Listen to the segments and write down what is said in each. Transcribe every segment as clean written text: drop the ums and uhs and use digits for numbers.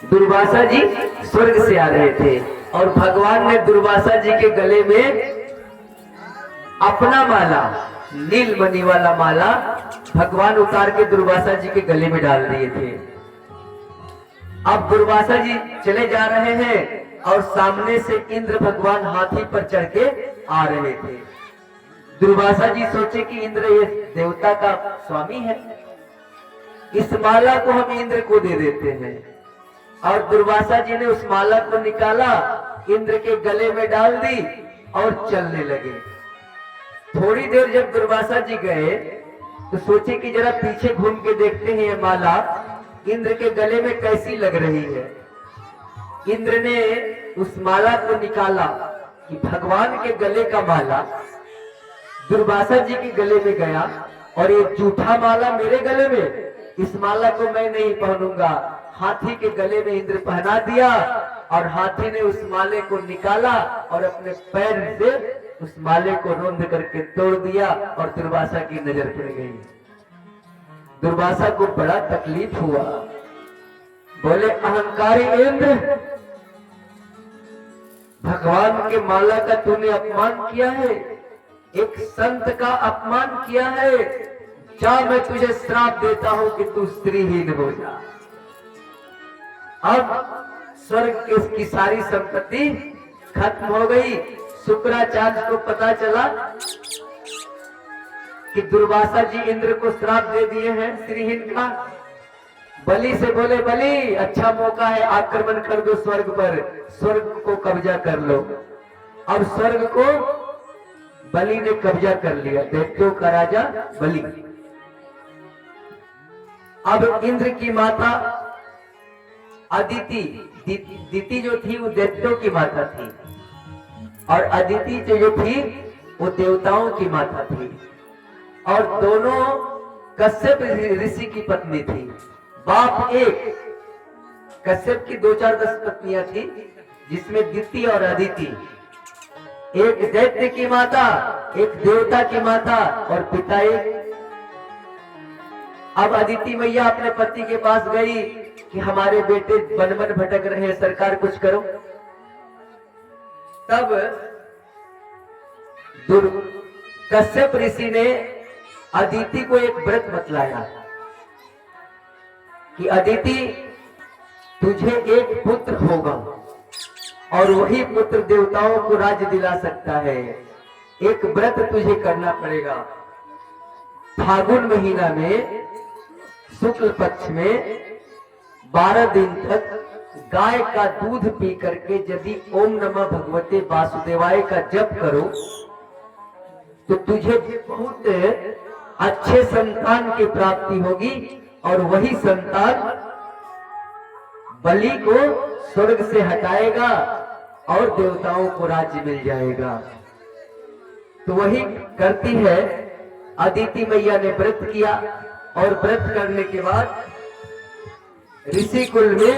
दुर्वासा जी स्वर्ग से आ रहे थे और भगवान ने दुर्वासा जी के गले में अपना माला, नीलमणि वाला माला भगवान उतार के दुर्वासा जी के गले में डाल दिए थे। अब दुर्वासा जी चले जा रहे हैं और सामने से इंद्र भगवान हाथी पर चढ़ के आ रहे थे। दुर्वासा जी सोचे कि इंद्र ये देवता का स्वामी है, इस माला को हम इंद्र को दे देते हैं। और दुर्वासा जी ने उस माला को निकाला, इंद्र के गले में डाल दी और चलने लगे। थोड़ी देर जब दुर्वासा जी गए तो सोचे कि जरा पीछे घूम के देखते हैं ये माला इंद्र के गले में कैसी लग रही है। इंद्र ने उस माला को निकाला कि भगवान के गले का माला दुर्वासा जी के गले में गया और ये झूठा माला मेरे गले में, इस माला को मैं नहीं पहनूंगा। हाथी के गले में इंद्र पहना दिया और हाथी ने उस माले को निकाला और अपने पैर से उस माले को रोंद करके तोड़ दिया और दुर्वासा की नजर पड़ गई। दुर्वासा को बड़ा तकलीफ हुआ। बोले, अहंकारी इंद्र, भगवान के माला का तूने अपमान किया है, एक संत का अपमान किया है। जा, मैं तुझे श्राप देता हूं कि तू स्त्रीहीन हो जा। अब स्वर्ग की सारी संपत्ति खत्म हो गई। शुक्राचार्य को पता चला कि दुर्वासा जी इंद्र को श्राप दे दिए हैं स्त्रीहीन का। बलि से बोले, बलि अच्छा मौका है, आक्रमण कर दो स्वर्ग पर, स्वर्ग को कब्जा कर लो। अब स्वर्ग को बलि ने कब्जा कर लिया, दैत्यों का राजा बलि। अब इंद्र की माता अदिति, दिति जो थी वो दैत्यों की माता थी और अदिति जो थी वो देवताओं की माता थी। और दोनों कश्यप ऋषि की पत्नी थी। बाप एक, कश्यप की 2-4-10 पत्नियां थी जिसमें दिति और अदिति, एक दैत्य की माता, एक देवता की माता और पिता एक। अब अदिति मैया अपने पति के पास गई कि हमारे बेटे वन वन भटक रहे हैं, सरकार कुछ करो। तब कश्यप ऋषि ने अदिति को एक व्रत बतलाया कि अदिति, तुझे एक पुत्र होगा और वही पुत्र देवताओं को राज्य दिला सकता है। एक व्रत तुझे करना पड़ेगा। फागुन महीना में शुक्ल पक्ष में 12 दिन तक गाय का दूध पी करके यदि ओम नमः भगवते वासुदेवाय का जप करो तो तुझे बहुत अच्छे संतान की प्राप्ति होगी और वही संतान बलि को स्वर्ग से हटाएगा और देवताओं को राज्य मिल जाएगा। तो वही करती है अदिति मैया ने व्रत किया और व्रत करने के बाद ऋषि कुल में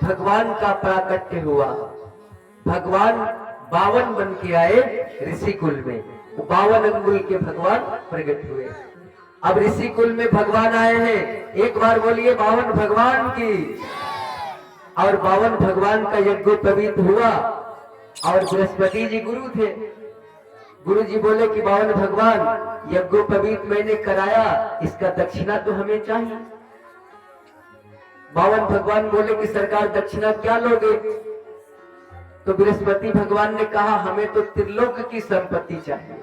भगवान का प्राकट्य हुआ। भगवान 52 बन के आए ऋषि कुल में, 52 अंगुल के भगवान प्रकट हुए। अब ऋषि कुल में भगवान आए हैं, एक बार बोलिए 52 भगवान की। और 52 भगवान का यज्ञोपवीत हुआ और बृहस्पति जी गुरु थे। गुरु जी बोले कि 52 भगवान, यज्ञोपवीत मैंने कराया, इसका दक्षिणा तो हमें चाहिए। 52 भगवान बोले कि सरकार दक्षिणा क्या लोगे? तो बृहस्पति भगवान ने कहा, हमें तो त्रिलोक की संपत्ति चाहिए।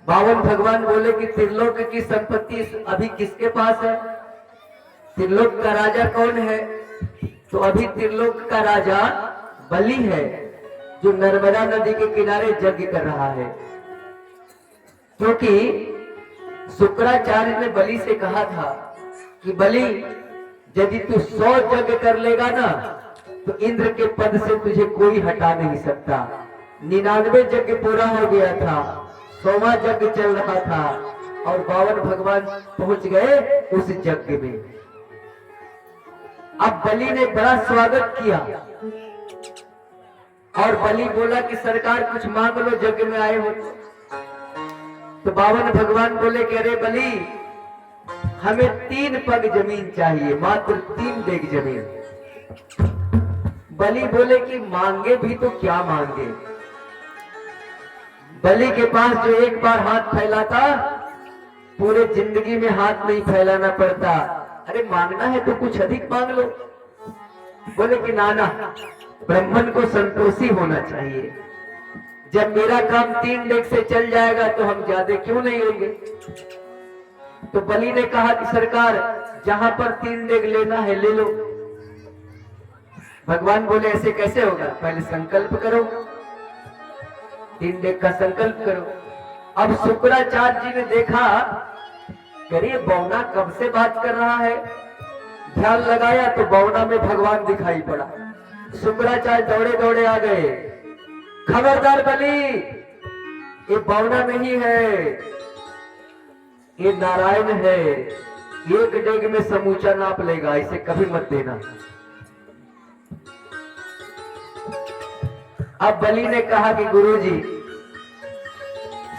52 भगवान बोले कि त्रिलोक की संपत्ति अभी किसके पास है? त्रिलोक का राजा कौन है? तो अभी त्रिलोक का राजा बलि है, जो नर्मदा नदी के किनारे यज्ञ कर रहा है। क्योंकि शुक्राचार्य ने बलि से कहा था कि बलि, यदि तू 100 यज्ञ कर लेगा ना तो इंद्र के पद से तुझे कोई हटा नहीं सकता। 99 यज्ञ पूरा हो गया था, 100वां यज्ञ चल रहा था और 52 भगवान पहुंच गए उस यज्ञ में। अब बलि ने बड़ा स्वागत किया और बलि बोला कि सरकार कुछ मांग लो, यज्ञ में आए हो। तो 52 भगवान बोले कि अरे बलि, हमें 3 पग जमीन चाहिए, मात्र 3 डेग जमीन। बलि बोले कि मांगे भी तो क्या मांगे। बलि के पास जो एक बार हाथ फैलाता पूरे जिंदगी में हाथ नहीं फैलाना पड़ता। अरे मांगना है तो कुछ अधिक मांग लो। बोले कि नाना, ब्राह्मण को संतोषी होना चाहिए। जब मेरा काम 3 डेग से चल जाएगा तो हम ज्यादा क्यों नहीं लेंगे। तो बलि ने कहा कि सरकार, जहां पर 3 डेग लेना है ले लो। भगवान बोले ऐसे कैसे होगा, पहले संकल्प करो, 3 डेग का संकल्प करो। अब शुक्राचार्य जी ने देखा, करिए बौना कब से बात कर रहा है। ध्यान लगाया तो बौना में भगवान दिखाई पड़ा। शुक्राचार्य दौड़े दौड़े आ गए, खबरदार बलि, ये बौना नहीं है, ये नारायण है, 1 डेग में समूचा नाप लेगा, इसे कभी मत देना। अब बलि ने कहा कि गुरुजी,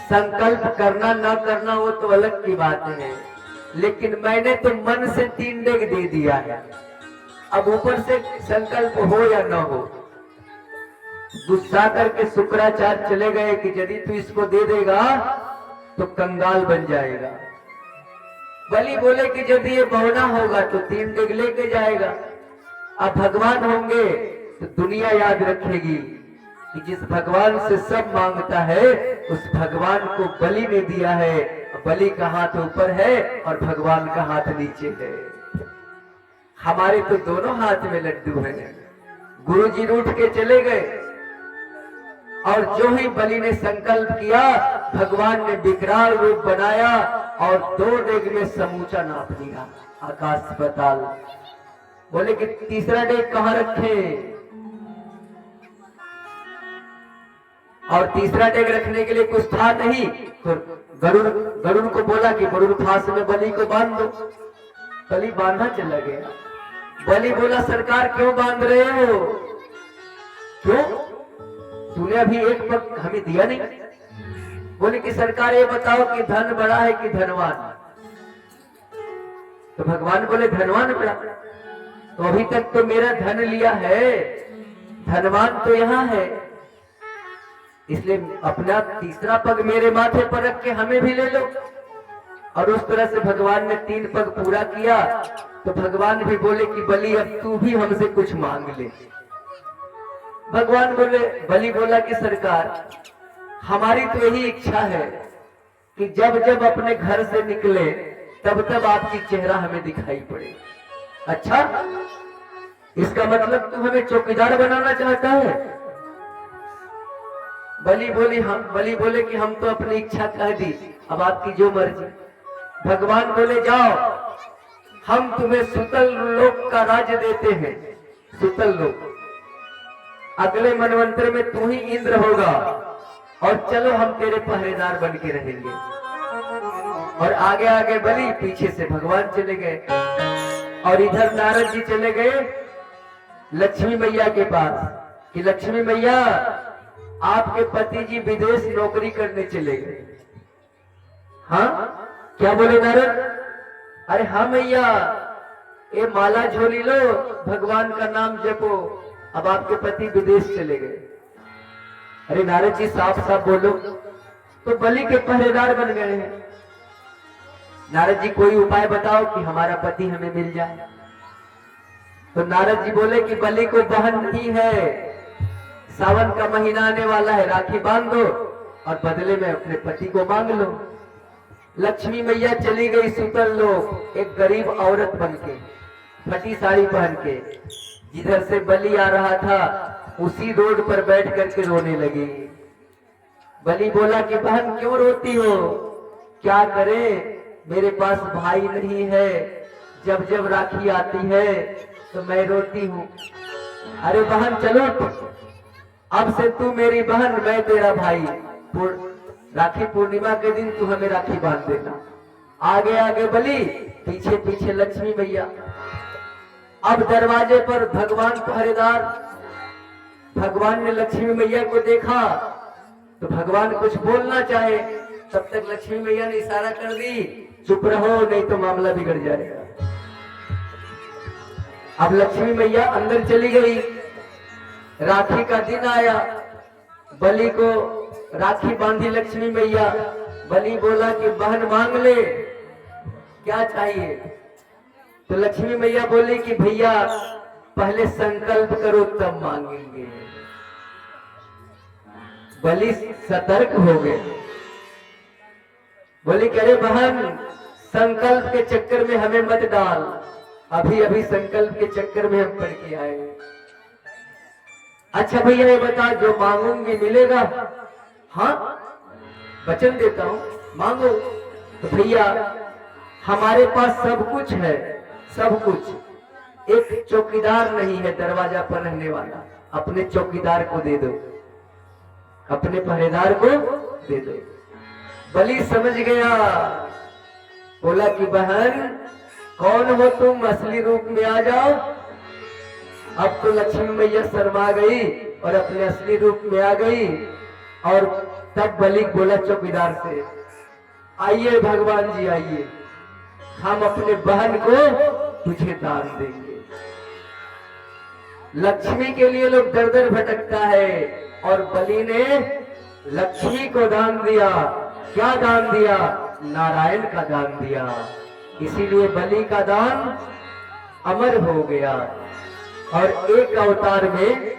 संकल्प करना ना करना वो तो अलग की बात है, लेकिन मैंने तो मन से 3 डेग दे दिया है। अब ऊपर से संकल्प हो या ना हो। गुस्सा करके शुक्राचार्य चले गए कि यदि तू इसको दे देगा तो कंगाल बन जाएगा। बलि बोले कि यदि ये बौना होगा तो 3 डेग लेके जाएगा। अब भगवान होंगे तो दुनिया याद रखेगी कि जिस भगवान से सब मांगता है उस भगवान को बलि ने दिया है। बलि का हाथ ऊपर है और भगवान का हाथ नीचे है। हमारे तो दोनों हाथ में लड्डू हैं। गुरुजी उठ के चले गए और जो ही बलि ने संकल्प किया, भगवान ने विकराल रूप बनाया और 2 डेग में समूचा नाप लिया, आकाश पाताल। बोले कि तीसरा डेग कहां रखे, और तीसरा डेग रखने के लिए कुछ था नहीं। तो गरुड़ को बोला कि गरुड़ फांस में बलि को बांध दो। बलि बांधा चला गया। बलि बोला, सरकार क्यों बांध रहे हो, क्यों, तूने अभी एक पग हमें दिया नहीं। बोले कि सरकार ये बताओ कि धन बड़ा है कि धनवान। तो भगवान बोले धनवान बड़ा। तो अभी तक तो मेरा धन लिया है, धनवान तो यहाँ है, इसलिए अपना तीसरा पग मेरे माथे पर रख के हमें भी ले लो। और उस तरह से भगवान ने 3 पग पूरा किया। तो भगवान भी बोले कि बलि अब तू भी हमसे कुछ मांग ले। भगवान बोले, बलि बोला कि सरकार, हमारी तो यही इच्छा है कि जब जब अपने घर से निकले तब तब आपकी चेहरा हमें दिखाई पड़े। अच्छा, इसका मतलब तू हमें चौकीदार बनाना चाहता है। बलि बोले कि हम तो अपनी इच्छा कह दी, अब आपकी जो मर्जी। भगवान बोले जाओ, हम तुम्हें सुतल लोक का राज्य देते हैं। सुतल लोक, अगले मनवंतर में तू ही इंद्र होगा और चलो हम तेरे पहरेदार बन के रहेंगे। और आगे आगे बलि, पीछे से भगवान चले गए। और इधर नारद जी चले गए लक्ष्मी मैया के पास कि लक्ष्मी मैया, आपके पति जी विदेश नौकरी करने चले गए। हाँ, क्या बोले नारद? अरे हाँ मैया, ये माला झोली लो, भगवान का नाम जपो, अब आपके पति विदेश चले गए। अरे नारद जी साफ साफ बोलो। तो बलि के पहरेदार बन गए हैं। नारद जी कोई उपाय बताओ कि हमारा पति हमें मिल जाए। तो नारद जी बोले कि बलि को बहन नहीं है, सावन का महीना आने वाला है, राखी बांध दो और बदले में अपने पति को मांग लो। लक्ष्मी मैया चली गई सुतल लोक, एक गरीब औरत बनके, फटी साड़ी पहन के। जिधर से बलि आ रहा था उसी रोड पर बैठ करके रोने लगी। बलि बोला कि बहन क्यों रोती हो, क्या करे, मेरे पास भाई नहीं है, जब जब राखी आती है तो मैं रोती हूँ। अरे बहन चलो, अब से तू मेरी बहन, मैं तेरा भाई। राखी पूर्णिमा के दिन तू हमें राखी बांध देना। आगे आगे बलि, पीछे पीछे लक्ष्मी मैया। अब दरवाजे पर भगवान पहरेदार। भगवान ने लक्ष्मी मैया को देखा तो भगवान कुछ बोलना चाहे, तब तक लक्ष्मी मैया ने इशारा कर दी, चुप रहो नहीं तो मामला बिगड़ जाएगा। अब लक्ष्मी मैया अंदर चली गई। राखी का दिन आया, बलि को राखी बांधी लक्ष्मी मैया। बलि बोला कि बहन मांग ले, क्या चाहिए? तो लक्ष्मी मैया बोली कि भैया पहले संकल्प करो तब मांगेंगे। बलि सतर्क हो गए, बोली कि अरे बहन संकल्प के चक्कर में हमें मत डाल, अभी अभी संकल्प के चक्कर में हम पड़ के आए। अच्छा भैया ये बता, जो मांगूंगी मिलेगा? हाँ वचन देता हूं, मांगो। तो भैया हमारे पास सब कुछ है, सब कुछ, एक चौकीदार नहीं है दरवाजा पर रहने वाला, अपने चौकीदार को दे दो, अपने पहरेदार को दे दो। बलि समझ गया, बोला कि बहन कौन हो तुम, असली रूप में आ जाओ। अब तो लक्ष्मी मैया शर्मा गई और अपने असली रूप में आ गई। और तब बलि बोला चौकीदार से, आइए भगवान जी आइए, हम अपने बहन को तुझे दान देंगे। लक्ष्मी के लिए लोग दर दर भटकता है और बलि ने लक्ष्मी को दान दिया। क्या दान दिया? नारायण का दान दिया। इसीलिए बलि का दान अमर हो गया। और एक अवतार में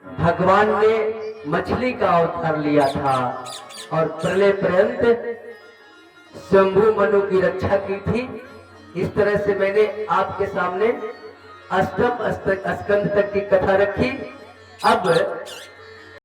भगवान ने मछली का अवतार लिया था और प्रलय पर्यंत शंभु मनु की रक्षा की थी। इस तरह से मैंने आपके सामने अष्टम स्कंद तक की कथा रखी। अब